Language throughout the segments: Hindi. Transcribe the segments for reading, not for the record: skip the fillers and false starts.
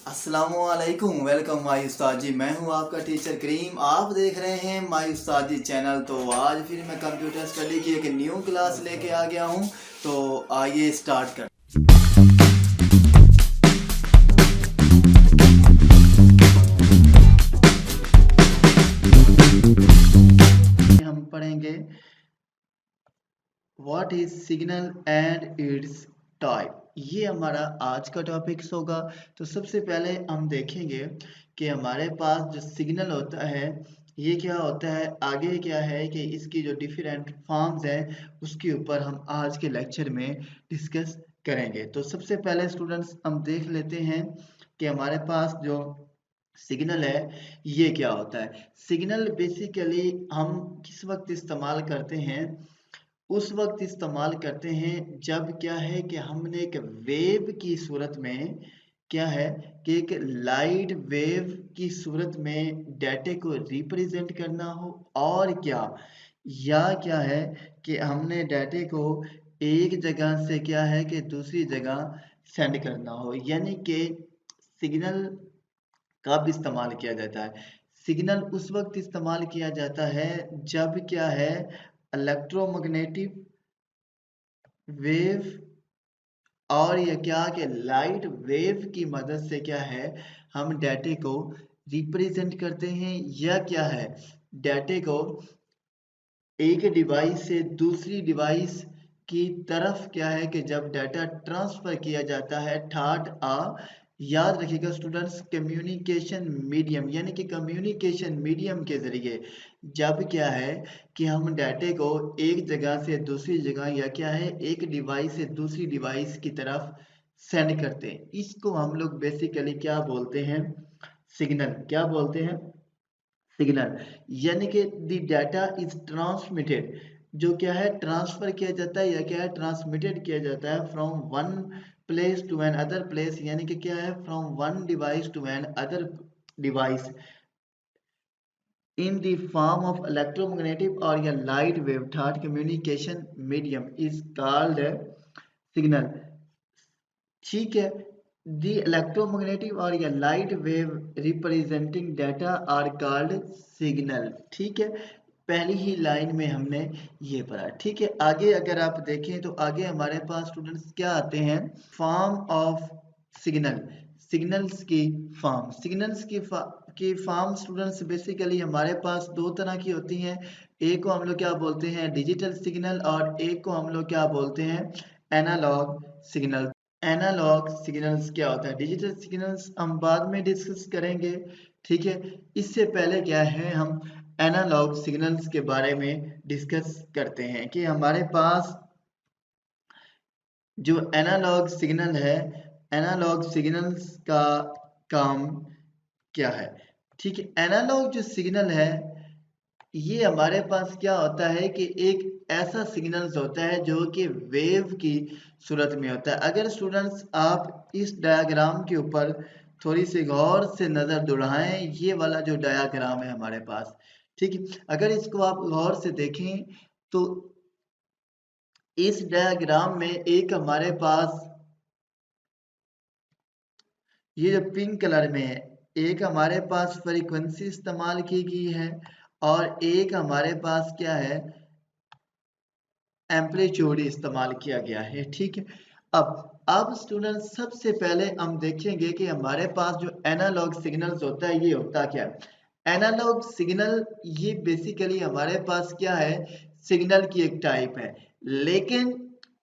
अस्सलामुअलैकुम, वेलकम माई उस्ताद जी। मैं हूं आपका टीचर करीम। आप देख रहे हैं माई उस्ताद जी चैनल। तो आज फिर मैं कंप्यूटर स्टडी की एक न्यू क्लास लेके आ गया हूं। तो आइए स्टार्ट कर। हम पढ़ेंगे what is signal and it's type. ये हमारा आज का टॉपिक होगा। तो सबसे पहले हम देखेंगे कि हमारे पास जो सिग्नल होता है ये क्या होता है, आगे क्या है कि इसकी जो डिफरेंट फॉर्म्स हैं उसके ऊपर हम आज के लेक्चर में डिस्कस करेंगे। तो सबसे पहले स्टूडेंट्स हम देख लेते हैं कि हमारे पास जो सिग्नल है ये क्या होता है। सिग्नल बेसिकली हम किस वक्त इस्तेमाल करते हैं, उस वक्त इस्तेमाल करते हैं जब क्या है कि हमने एक वेव की सूरत में क्या है कि एक लाइट वेव की सूरत में डाटे को रिप्रेजेंट करना हो, और क्या है कि हमने डाटे को एक जगह से क्या है कि दूसरी जगह सेंड करना हो। यानी कि सिग्नल कब इस्तेमाल किया जाता है? सिग्नल उस वक्त इस्तेमाल किया जाता है जब क्या है इलेक्ट्रोमैग्नेटिक वेव और ये क्या कि लाइट वेव की मदद से क्या है हम डाटे को रिप्रेजेंट करते हैं, या क्या है डाटे को एक डिवाइस से दूसरी डिवाइस की तरफ क्या है कि जब डाटा ट्रांसफर किया जाता है थर्ड याद रखिएगा स्टूडेंट्स, कम्युनिकेशन मीडियम यानी कि कम्युनिकेशन मीडियम के जरिए जब क्या है कि हम डाटे को एक जगह से दूसरी जगह या क्या है एक डिवाइस से दूसरी डिवाइस की तरफ सेंड करते हैं, इसको हम लोग बेसिकली क्या बोलते हैं, सिग्नल। क्या बोलते हैं? सिग्नल। यानी कि द डाटा इज ट्रांसमिटेड, जो क्या है ट्रांसफर किया जाता है या क्या है ट्रांसमिटेड किया जाता है from one place to another place, यानी कि क्या है from one device to another device in the form of electromagnetic or a light wave. Third communication medium is called signal। ठीक है, the electromagnetic or a light wave representing data are called signal। ठीक है, पहली ही लाइन में हमने ये पढ़ा। ठीक है, आगे अगर आप देखें तो आगे हमारे पास स्टूडेंट्स क्या आते हैं, फॉर्म ऑफ सिग्नल। सिग्नल्स की फॉर्म, सिग्नल्स की फॉर्म स्टूडेंट्स बेसिकली हमारे पास दो तरह की होती हैं। एक को हम लोग क्या बोलते हैं डिजिटल सिग्नल, और एक को हम लोग क्या बोलते हैं एनालॉग सिग्नल। एनालॉग सिग्नल्स क्या होता है, डिजिटल सिग्नल्स हम बाद में डिस्कस करेंगे। ठीक है, इससे पहले क्या है हम एनालॉग सिग्नल्स के बारे में डिस्कस करते हैं कि हमारे पास जो एनालॉग सिग्नल है, एनालॉग सिग्नल्स का काम क्या है। ठीक है, एनालॉग जो सिग्नल है ये हमारे पास क्या होता है कि एक ऐसा सिग्नल्स होता है जो कि वेव की सूरत में होता है। अगर स्टूडेंट्स आप इस डायग्राम के ऊपर थोड़ी सी गौर से नज़र दौड़ाएं, ये वाला जो डायग्राम है हमारे पास, ठीक है, अगर इसको आप गौर से देखें तो इस डायग्राम में एक हमारे पास ये जो पिंक कलर में है, एक हमारे पास फ्रीक्वेंसी इस्तेमाल की गई है, और एक हमारे पास क्या है एम्पलीट्यूड इस्तेमाल किया गया है। ठीक है, अब स्टूडेंट सबसे पहले हम देखेंगे कि हमारे पास जो एनालॉग सिग्नल्स होता है ये होता क्या है। एनालॉग सिग्नल ये बेसिकली हमारे पास क्या है सिग्नल की एक टाइप है, लेकिन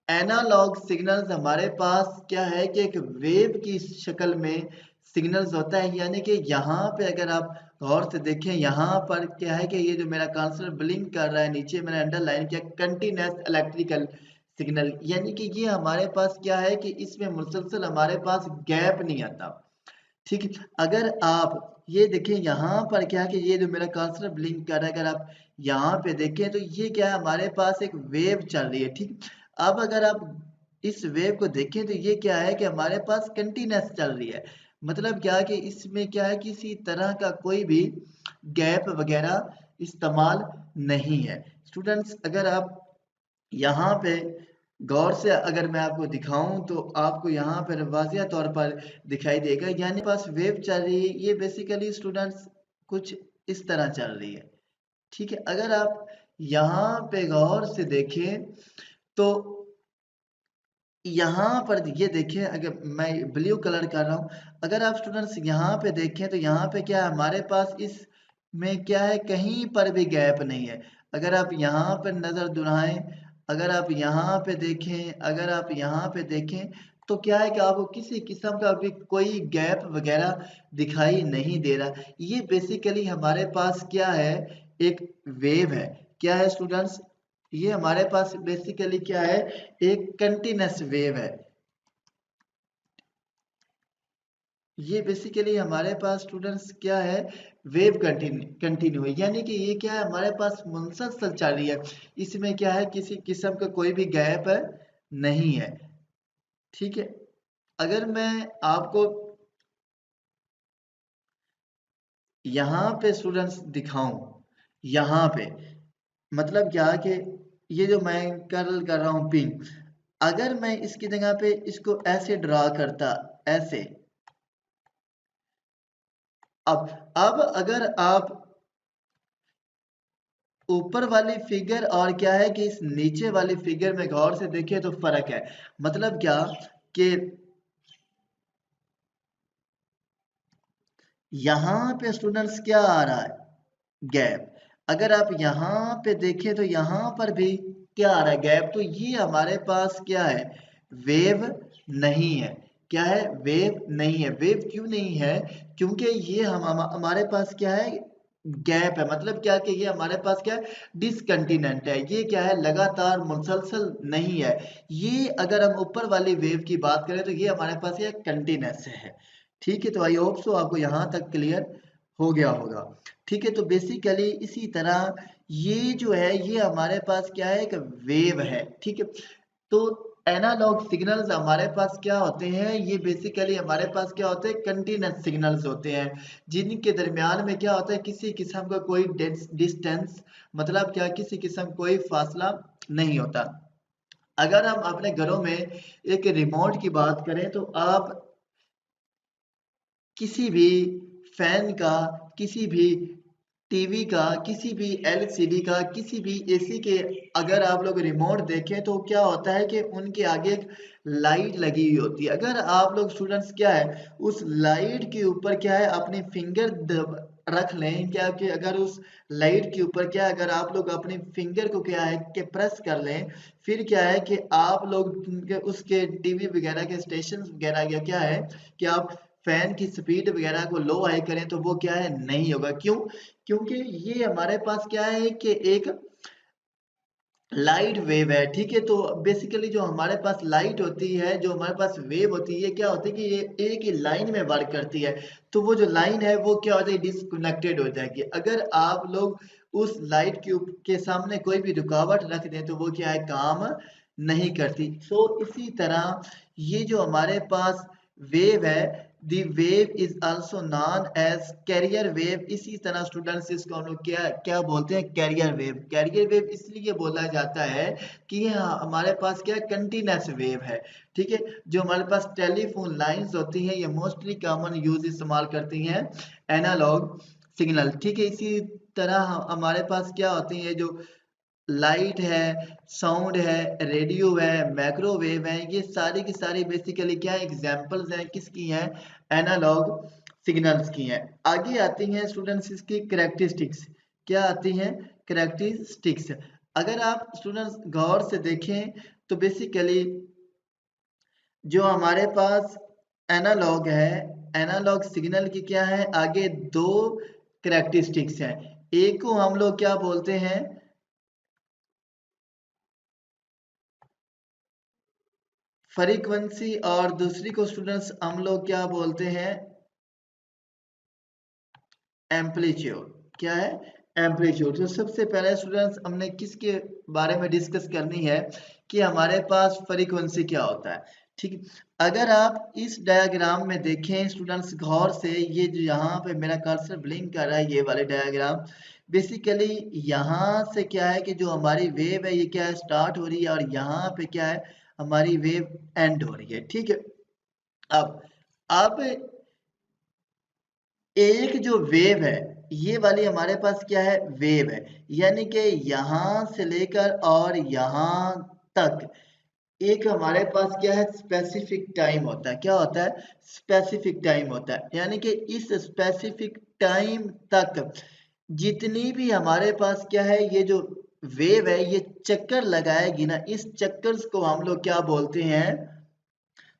एनालॉग सिग्नल्स हमारे पास क्या है कि एक वेव की शक्ल में सिग्नल्स होता है। यानी कि यहाँ पे अगर आप गौर से देखें, यहाँ पर क्या है कि ये जो मेरा कर्सर ब्लिंक कर रहा है, नीचे मैंने अंडरलाइन किया कंटिन्यूअस इलेक्ट्रिकल सिग्नल, यानी कि ये हमारे पास क्या है कि इसमें मुसलसल हमारे पास गैप नहीं आता। ठीक है, अगर आप ये देखें यहाँ पर क्या है कि ये जो मेरा कर्सर ब्लिंक कर रहा है, अगर आप यहाँ पे देखें तो ये क्या है हमारे पास एक वेव चल रही है। ठीक, अब अगर आप इस वेव को देखें तो ये क्या है कि हमारे पास कंटिन्यूअस चल रही है। मतलब क्या है कि इसमें क्या है किसी तरह का कोई भी गैप वगैरह इस्तेमाल नहीं है। स्टूडेंट्स अगर आप यहाँ पे गौर से अगर मैं आपको दिखाऊं तो आपको यहाँ पर वाज़िया तौर पर दिखाई देगा, यानी पास वेव चल रही है। ये बेसिकली स्टूडेंट्स कुछ इस तरह चल रही है। ठीक है, अगर आप यहाँ पे गौर से देखें तो यहाँ पर ये देखिए, अगर मैं ब्लू कलर कर रहा हूँ, अगर आप स्टूडेंट्स यहाँ पे देखें तो यहाँ पे क्या है, हमारे पास इस में क्या है, कहीं पर भी गैप नहीं है। अगर आप यहाँ पर नज़र दुराएं, अगर आप यहाँ पे देखें, अगर आप यहाँ पे देखें तो क्या है कि आपको किसी किस्म का भी कोई गैप वगैरह दिखाई नहीं दे रहा। ये बेसिकली हमारे पास क्या है, एक वेव है। क्या है स्टूडेंट्स, ये हमारे पास बेसिकली क्या है, एक कंटिन्यूस वेव है। ये बेसिकली हमारे पास स्टूडेंट्स क्या है, वेव कंटिन्यू है, यानी कि ये क्या है, हमारे पास मुसलसल चल रही है। इसमें क्या है, किसी किस्म का कोई भी गैप नहीं है। ठीक है, अगर मैं आपको यहाँ पे स्टूडेंट्स दिखाऊं, यहाँ पे मतलब क्या कि ये जो मैं कर रहा हूँ पिंक, अगर मैं इसकी जगह पे इसको ऐसे ड्रा करता, ऐसे, अब अगर आप ऊपर वाली फिगर और क्या है कि इस नीचे वाली फिगर में गौर से देखिए तो फर्क है। मतलब क्या कि यहाँ पे स्टूडेंट्स क्या आ रहा है, गैप। अगर आप यहाँ पे देखें तो यहाँ पर भी क्या आ रहा है, गैप। तो ये हमारे पास क्या है, वेव नहीं है। क्या है, वेव नहीं है। वेव क्यों नहीं है, क्योंकि ये हमारे पास क्या है, गैप है। मतलब क्या कि ये हमारे पास क्या है, डिसकंटिनेंट है। ये क्या है, लगातार मुसलसल नहीं है। ये अगर हम ऊपर वाली वेव की बात करें तो ये हमारे पास ये कंटिन्यूस है। ठीक है, तो आई होप सो आपको यहाँ तक क्लियर हो गया होगा। ठीक है, तो बेसिकली इसी तरह ये जो है, ये हमारे पास क्या है, एक वेव है। ठीक है, तो एनालॉग सिग्नल्स हमारे पास क्या होते हैं, ये बेसिकली हमारे पास क्या होते हैं, कंटीन्यूअस सिग्नल्स होते हैं, जिनके दरमियान में क्या होता है, किसी किस्म का कोई डिस्टेंस, मतलब क्या, किसी किस्म कोई फासला नहीं होता। अगर हम अपने घरों में एक रिमोट की बात करें तो आप किसी भी फैन का, किसी भी टीवी का, किसी भी एलसीडी का, किसी भी एसी के अगर आप लोग रिमोट देखें तो क्या होता है कि उनके आगे एक लाइट लगी हुई होती है। अगर आप लोग स्टूडेंट्स क्या है, उस लाइट के ऊपर क्या है, अपनी फिंगर रख लें, क्या कि अगर उस लाइट के ऊपर क्या है, अगर आप लोग अपनी फिंगर को क्या है कि प्रेस कर लें, फिर क्या है कि आप लोग उसके टीवी वगैरह के स्टेशन वगैरह या क्या है कि आप फैन की स्पीड वगैरह को लो हाई करें तो वो क्या है, नहीं होगा। क्यों, क्योंकि ये हमारे पास क्या है कि एक लाइट वेव है। ठीक है, तो बेसिकली जो हमारे पास लाइट होती है, जो हमारे पास वेव होती है, ये क्या होती है कि ये एक ही लाइन में वर्क करती है। तो वो जो लाइन है वो क्या हो जाएगी, डिसकनेक्टेड हो जाएगी। अगर आप लोग उस लाइट के सामने कोई भी रुकावट रख दें तो वो क्या है, काम नहीं करती। सो इसी तरह ये जो हमारे पास वेव है, the wave is also known as carrier wave. इसी तरह स्टूडेंट्स इसको हम लोग क्या क्या बोलते हैं, कैरियर वेव। कैरियर वेव इसलिए बोला जाता है कि ये हमारे पास क्या कंटिन्यूस वेव है। ठीक है, जो हमारे पास टेलीफोन लाइंस होती हैं, ये मोस्टली कॉमन यूज इस्तेमाल करती हैं एनालॉग सिग्नल। ठीक है, इसी तरह हमारे पास क्या होती है, जो लाइट है, साउंड है, रेडियो है, माइक्रोवेव है, ये सारी की सारी बेसिकली क्या एग्जांपल्स हैं, किसकी हैं, एनालॉग सिग्नल्स की हैं। आगे आती हैं स्टूडेंट्स इसकी कैरेक्टरिस्टिक्स। क्या आती हैं, कैरेक्टरिस्टिक्स। अगर आप स्टूडेंट्स गौर से देखें तो बेसिकली जो हमारे पास एनालॉग है, एनालॉग सिग्नल की क्या है, आगे दो कैरेक्टरिस्टिक्स हैं। एक को हम लोग क्या बोलते हैं, फ्रीक्वेंसी, और दूसरी को स्टूडेंट्स हम लोग क्या बोलते हैं, एम्पलीट्यूड। क्या है, एम्पलीट्यूड। तो सबसे पहले स्टूडेंट्स हमने किसके बारे में डिस्कस करनी है कि हमारे पास फ्रीक्वेंसी क्या होता है। ठीक है। अगर आप इस डायग्राम में देखें स्टूडेंट्स गौर से, ये जो यहाँ पे मेरा कर्सर ब्लिंक कर रहा है, ये वाले डायग्राम, बेसिकली यहाँ से क्या है कि जो हमारी वेव है ये क्या है, स्टार्ट हो रही है, और यहाँ पे क्या है, हमारी वेव एंड हो रही है। ठीक है। अब एक जो वेव है, ये वाली हमारे पास क्या है, वेव है, यानी कि यहाँ से लेकर और यहाँ तक एक हमारे पास क्या है, स्पेसिफिक टाइम होता है। क्या होता है, स्पेसिफिक टाइम होता है, यानी कि इस स्पेसिफिक टाइम तक जितनी भी हमारे पास क्या है, ये जो वेव है ये चक्कर लगाएगी ना, इस चक्कर्स को हम लोग क्या बोलते हैं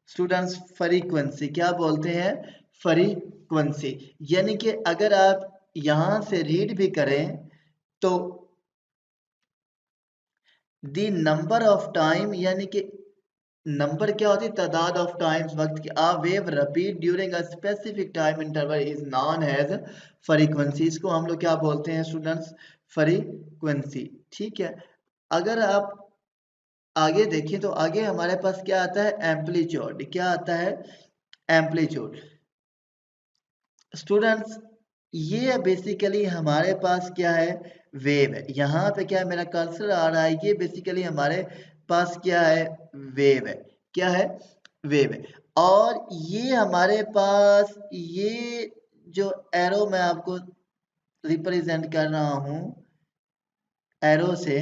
स्टूडेंट्स, फ्रीक्वेंसी। क्या बोलते हैं, फ्रीक्वेंसी। यानी कि अगर आप यहां से रीड भी करें तो दी नंबर ऑफ टाइम, यानी कि नंबर क्या होती है, तादाद ऑफ टाइम्स, वक्त की, a wave repeat during a specific time interval is known as frequency. इसको हम लोग क्या बोलते हैं स्टूडेंट्स, फ्रीक्वेंसी। ठीक है। अगर आप आगे देखें तो आगे हमारे पास क्या आता है, एम्पलीट्यूड। क्या आता है, एम्पलीट्यूड। स्टूडेंट्स ये बेसिकली हमारे पास क्या है, वेव है। यहाँ पे क्या है, मेरा कर्सर आ रहा है, ये बेसिकली हमारे पास क्या है, वेव है। क्या है, वेव है। और ये हमारे पास ये जो एरो मैं आपको रिप्रेजेंट कर रहा हूं एरो से,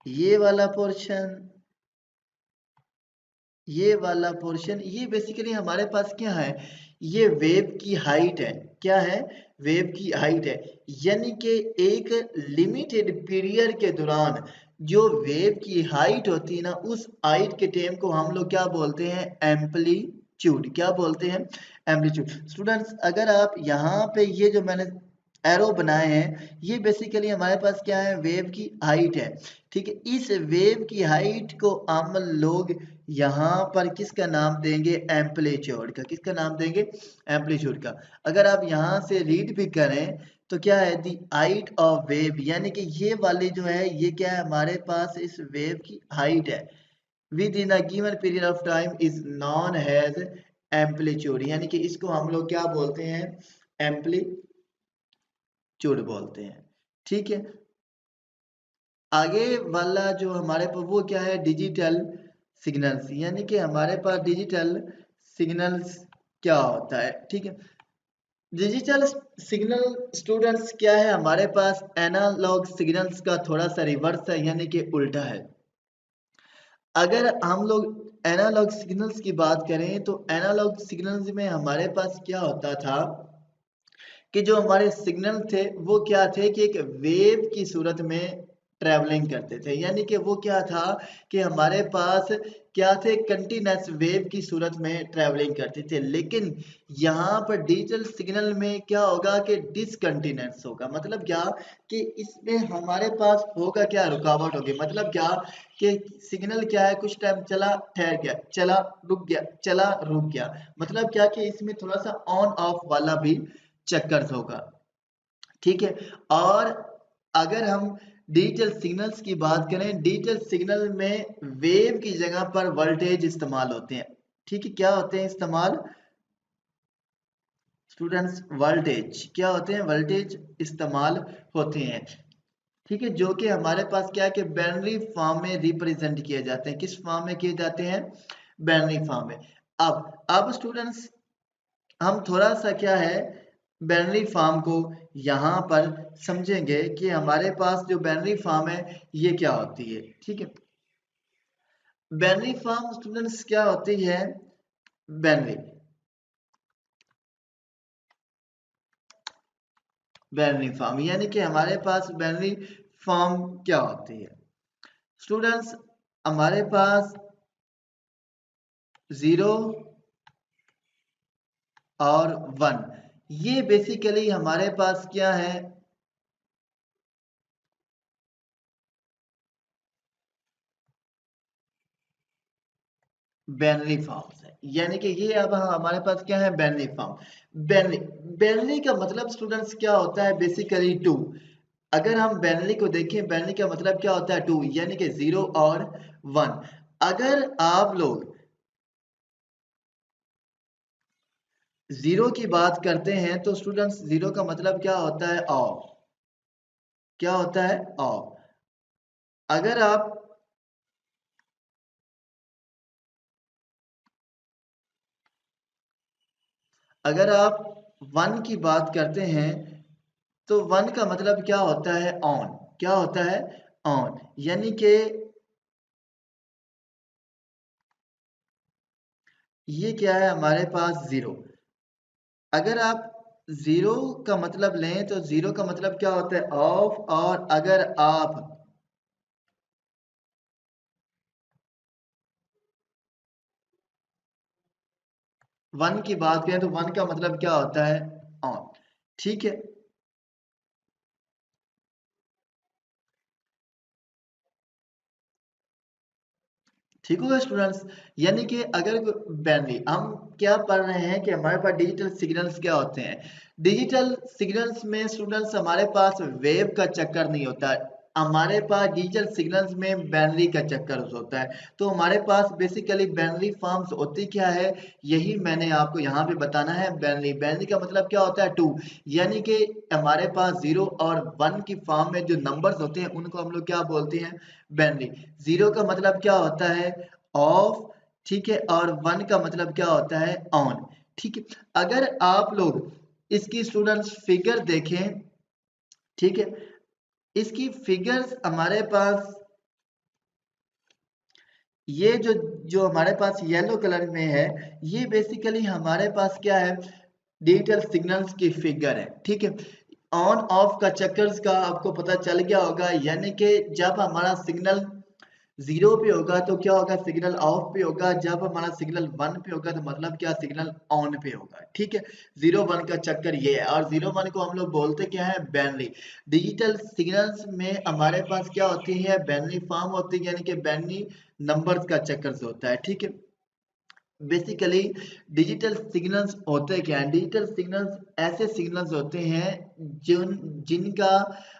ये वाला पोर्शन, ये वाला पोर्शन, ये बेसिकली हमारे पास क्या है, ये वेव की हाइट है। क्या है, वेव की हाइट है। यानी कि एक लिमिटेड पीरियड के दौरान जो वेव की हाइट होती है ना, उस हाइट के टाइम को हम लोग क्या बोलते हैं, एम्पलीट्यूड। क्या बोलते हैं, एम्पलीट्यूड। स्टूडेंट्स अगर आप यहाँ पे ये जो मैंने एरो बनाए हैं, ये बेसिकली हमारे पास क्या है, वेव की हाइट है। ठीक है। इस वेव की हाइट को हम लोग यहाँ पर किसका नाम देंगे, एम्पलीट्यूड का। किसका नाम देंगे, एम्पलीट्यूड का। अगर आप यहाँ से रीड भी करें तो क्या है, दी हाइट ऑफ वेव, यानी कि ये वाली जो है ये क्या है, हमारे पास इस वेव की हाइट है with in a given period of time is non has amplitude. यानी कि इसको हम लोग क्या बोलते हैं, एम्पलीट्यूड बोलते हैं। ठीक है। आगे वाला जो हमारे पास वो क्या है, डिजिटल सिग्नल्स। यानी कि हमारे पास डिजिटल सिग्नल्स क्या होता है। ठीक है। डिजिटल सिग्नल स्टूडेंट्स क्या है, हमारे पास एनालॉग सिग्नल्स का थोड़ा सा रिवर्स है, यानी कि उल्टा है। अगर हम लोग एनालॉग सिग्नल्स की बात करें तो एनालॉग सिग्नल्स में हमारे पास क्या होता था कि जो हमारे सिग्नल थे वो क्या थे कि एक वेव की सूरत में ट्रैवलिंग करते थे। यानी कि वो क्या था कि हमारे पास क्या थे, कंटिन्यूअस वेव की सूरत में ट्रैवलिंग करते थे। लेकिन यहाँ पर डिजिटल सिग्नल में क्या होगा कि डिसकंटिन्यूअस होगा। मतलब क्या कि इसमें हमारे पास होगा क्या, रुकावट होगी। मतलब क्या कि सिग्नल क्या है, कुछ टाइम चला ठहर गया, चला रुक गया, चला रुक गया। मतलब क्या कि इसमें थोड़ा सा ऑन ऑफ वाला भी चक्कर होगा। ठीक है। और अगर हम डिजिटल सिग्नल्स की बात करें, डिजिटल सिग्नल में वेव की जगह पर वोल्टेज इस्तेमाल होते हैं। ठीक है। क्या होते हैं इस्तेमाल स्टूडेंट्स, वोल्टेज। क्या होते हैं, वोल्टेज इस्तेमाल होते हैं। ठीक है। जो कि हमारे पास क्या है कि बाइनरी फॉर्म में रिप्रेजेंट किए जाते हैं। किस फॉर्म में किए जाते हैं, बाइनरी फॉर्म में। अब स्टूडेंट्स हम थोड़ा सा क्या है, बाइनरी फॉर्म को यहाँ पर समझेंगे कि हमारे पास जो बाइनरी फॉर्म है ये क्या होती है। ठीक है। बाइनरी फॉर्म स्टूडेंट्स क्या होती है, बाइनरी बाइनरी फॉर्म, यानी कि हमारे पास बाइनरी फॉर्म क्या होती है स्टूडेंट्स, हमारे पास 0 और 1, ये बेसिकली हमारे पास क्या है, बाइनरी फॉर्म्स है। यानी कि ये अब हमारे पास क्या है, बाइनरी फॉर्म। बाइनरी बाइनरी का मतलब स्टूडेंट्स क्या होता है, बेसिकली टू। अगर हम बाइनरी को देखें, बाइनरी का मतलब क्या होता है 2, यानी कि 0 और 1। अगर आप लोग 0 की बात करते हैं तो स्टूडेंट्स 0 का मतलब क्या होता है ऑफ। क्या होता है ऑफ। अगर आप अगर आप 1 की बात करते हैं तो 1 का मतलब क्या होता है ऑन। क्या होता है ऑन, यानी कि ये क्या है हमारे पास 0। अगर आप 0 का मतलब लें तो 0 का मतलब क्या होता है ऑफ। और अगर आप 1 की बात करें तो 1 का मतलब क्या होता है ऑन। ठीक है। ठीक होगा स्टूडेंट्स। यानी कि अगर बैनली हम क्या पढ़ रहे हैं कि हमारे पास डिजिटल सिग्नल्स क्या होते हैं। डिजिटल सिग्नल्स में स्टूडेंट्स हमारे पास वेव का चक्कर नहीं होता है। हमारे पास डिजिटल सिग्नल्स में बैनरी का चक्कर होता है। तो हमारे पास बेसिकली बैनरी फॉर्म्स होती क्या है, यही मैंने आपको यहाँ पे बताना है। बैनरी बैनरी का मतलब क्या होता है 2, यानी कि हमारे पास 0 और 1 की फॉर्म में जो नंबर्स होते हैं उनको हम लोग क्या बोलते हैं बैनरी। 0 का मतलब क्या होता है ऑफ, ठीक है, और 1 का मतलब क्या होता है ऑन। ठीक है। अगर आप लोग इसकी स्टूडेंट्स फिगर देखें, ठीक है, इसकी फिगर्स हमारे पास ये जो जो हमारे पास येलो कलर में है, ये बेसिकली हमारे पास क्या है डिजिटल सिग्नल्स की फिगर है। ठीक है। ऑन ऑफ का चक्कर्स का आपको पता चल गया होगा, यानी कि जब हमारा सिग्नल 0 पे होगा तो क्या होगा सिग्नल ऑफ पे होगा। जब हमारा सिग्नल 1 पे होगा तो मतलब क्या सिग्नल ऑन पे होगा। ठीक है। 0 1 का चक्कर ये है, और 0 1 को हम लोग बोलते क्या है बैनरी। डिजिटल सिग्नल्स में हमारे पास क्या होती है बैनरी फॉर्म होती है, यानी कि बैनरी नंबर्स का चक्कर होता है। ठीक है। बेसिकली डिजिटल सिग्नल्स होते क्या हैं, डिजिटल सिग्नल्स ऐसे सिग्नल्स होते हैं जिनका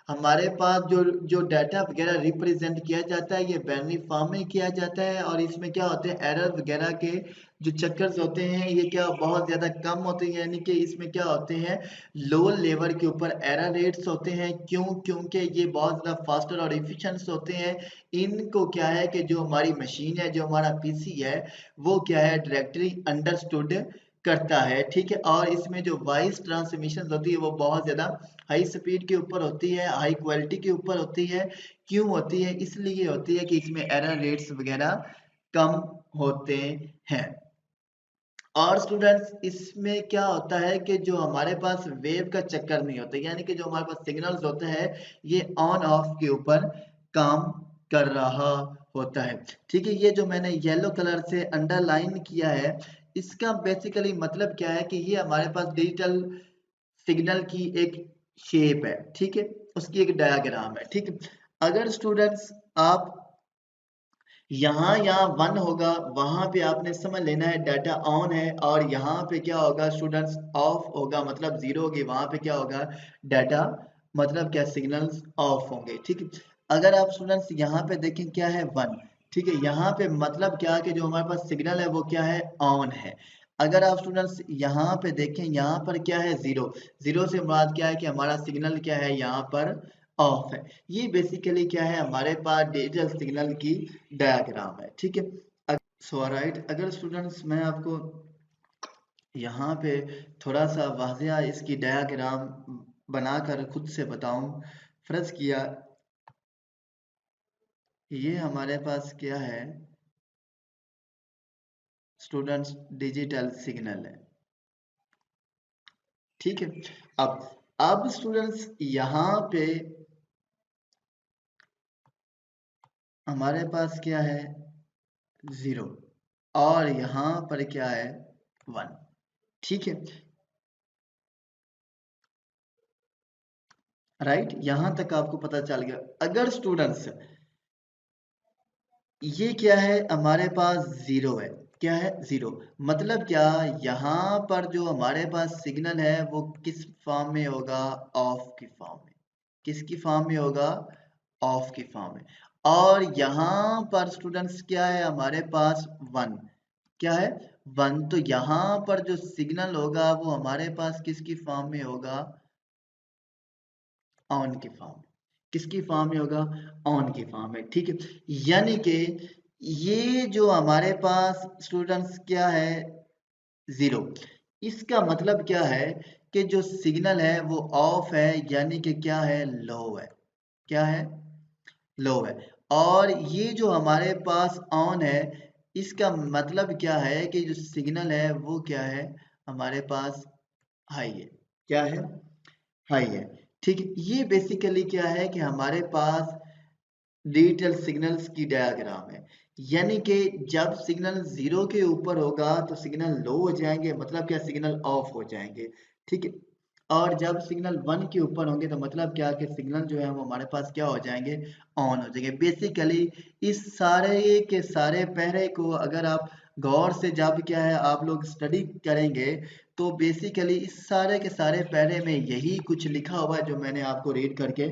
हमारे पास जो जो डाटा वगैरह रिप्रेजेंट किया जाता है ये बाइनरी फॉर्म में किया जाता है। और इसमें क्या होते हैं एरर वगैरह के जो चक्कर्स होते हैं ये क्या बहुत ज़्यादा कम होते हैं, यानी कि इसमें क्या होते हैं लो लेवल के ऊपर एरर रेट्स होते हैं। क्योंकि ये बहुत ज़्यादा फास्टर और इफिशिएंट होते हैं। इनको क्या है कि जो हमारी मशीन है, जो हमारा पीसी है, वो क्या है डायरेक्टली अंडरस्टूड करता है। ठीक है। और इसमें जो वॉइस ट्रांसमिशन होती है वो बहुत ज़्यादा हाई स्पीड के ऊपर होती है, हाई क्वालिटी के ऊपर होती है। क्यों होती है, इसलिए होती है कि इसमें एरर रेट्स वगैरह कम होते हैं। और स्टूडेंट्स इसमें क्या होता है कि जो हमारे पास वेव का चक्कर नहीं होता, यानी कि जो हमारे पास सिग्नल्स होते हैं ये ऑन ऑफ के ऊपर काम कर रहा होता है। ठीक है। ये जो मैंने येलो कलर से अंडरलाइन किया है इसका बेसिकली मतलब क्या है कि ये हमारे पास डिजिटल सिग्नल की एक शेप है। ठीक है। उसकी एक डायग्राम है। ठीक है। अगर स्टूडेंट्स आप यहाँ 1 होगा, वहां पे आपने समझ लेना है डाटा ऑन है। और यहाँ पे क्या होगा स्टूडेंट्स ऑफ होगा, मतलब 0 होगी, वहां पे क्या होगा डाटा मतलब क्या सिग्नल्स ऑफ होंगे। ठीक है। अगर आप स्टूडेंट्स यहाँ पे देखें क्या है 1, ठीक है, यहाँ पे मतलब क्या है कि जो हमारे पास सिग्नल है वो क्या है ऑन है। अगर आप स्टूडेंट्स यहाँ पे देखें यहाँ पर क्या है 0, 0 से मुराद क्या है कि हमारा सिग्नल क्या है यहाँ पर ऑफ है। ये बेसिकली क्या है हमारे पास डिजिटल सिग्नल की डायग्राम है। ठीक है। सो राइट, अगर स्टूडेंट्स मैं आपको यहाँ पे थोड़ा सा वाज़िया इसकी डायग्राम बनाकर खुद से बताऊं, फर्ज किया ये हमारे पास क्या है स्टूडेंट्स डिजिटल सिग्नल है। ठीक है। अब स्टूडेंट्स यहाँ पे हमारे पास क्या है 0 और यहाँ पर क्या है 1। ठीक है। राइट, यहां तक आपको पता चल गया। अगर स्टूडेंट्स ये क्या है हमारे पास 0 है, क्या है 0, मतलब क्या यहाँ पर जो हमारे पास सिग्नल है वो किस फॉर्म में होगा ऑफ की फॉर्म में। किसकी फॉर्म में होगा, ऑफ की फॉर्म में। और यहाँ पर स्टूडेंट्स क्या है हमारे पास, 1, क्या है 1, तो यहाँ पर जो सिग्नल होगा वो हमारे पास किसकी फॉर्म में होगा, ऑन की फॉर्म में। किसकी फॉर्म में होगा, ऑन की फॉर्म में, ठीक है। यानी कि ये जो हमारे पास स्टूडेंट्स क्या है, 0। इसका मतलब क्या है कि जो सिग्नल है वो ऑफ है, यानी कि क्या है, लो है, क्या है, लो है। और ये जो हमारे पास ऑन है, इसका मतलब क्या है कि जो सिग्नल है वो क्या है, हमारे पास हाई है, क्या है, हाई है, ठीक है। ये बेसिकली क्या है कि हमारे पास डिजिटल सिग्नल्स की डायग्राम है। यानी कि जब सिग्नल 0 के ऊपर होगा तो सिग्नल लो हो जाएंगे, मतलब क्या, सिग्नल ऑफ हो जाएंगे, ठीक है। और जब सिग्नल 1 के ऊपर होंगे तो मतलब क्या कि सिग्नल जो है वो हमारे पास क्या हो जाएंगे, ऑन हो जाएंगे। बेसिकली इस सारे के सारे पहरे को अगर आप गौर से जब क्या है आप लोग स्टडी करेंगे तो बेसिकली इस सारे के सारे पहरे में यही कुछ लिखा हुआ है जो मैंने आपको रीड करके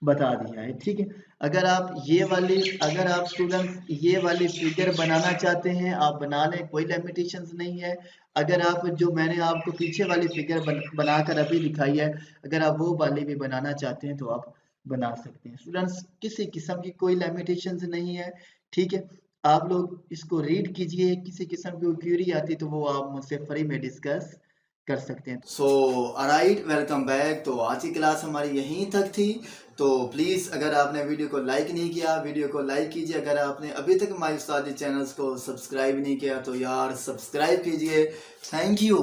बता दिया है, ठीक है। अगर आप स्टूडेंट्स ये वाली फिगर बनाना चाहते हैं आप बना लें, कोई लिमिटेशंस नहीं है। अगर आप जो मैंने आपको पीछे वाली फिगर बनाकर अभी दिखाई है, अगर आप वो वाली भी बनाना चाहते हैं तो आप बना सकते हैं। स्टूडेंट्स किसी किस्म की कोई लिमिटेशंस नहीं है, ठीक है। आप लोग इसको रीड कीजिए, किसी किस्म की क्वेरी आती तो वो आप मुझसे फ्री में डिस्कस कर सकते हैं। So alright, welcome back. तो आज की क्लास हमारी यहीं तक थी। तो प्लीज़ अगर आपने वीडियो को लाइक नहीं किया, वीडियो को लाइक कीजिए। अगर आपने अभी तक माई उस्तादी चैनल्स को सब्सक्राइब नहीं किया तो यार सब्सक्राइब कीजिए। Thank you.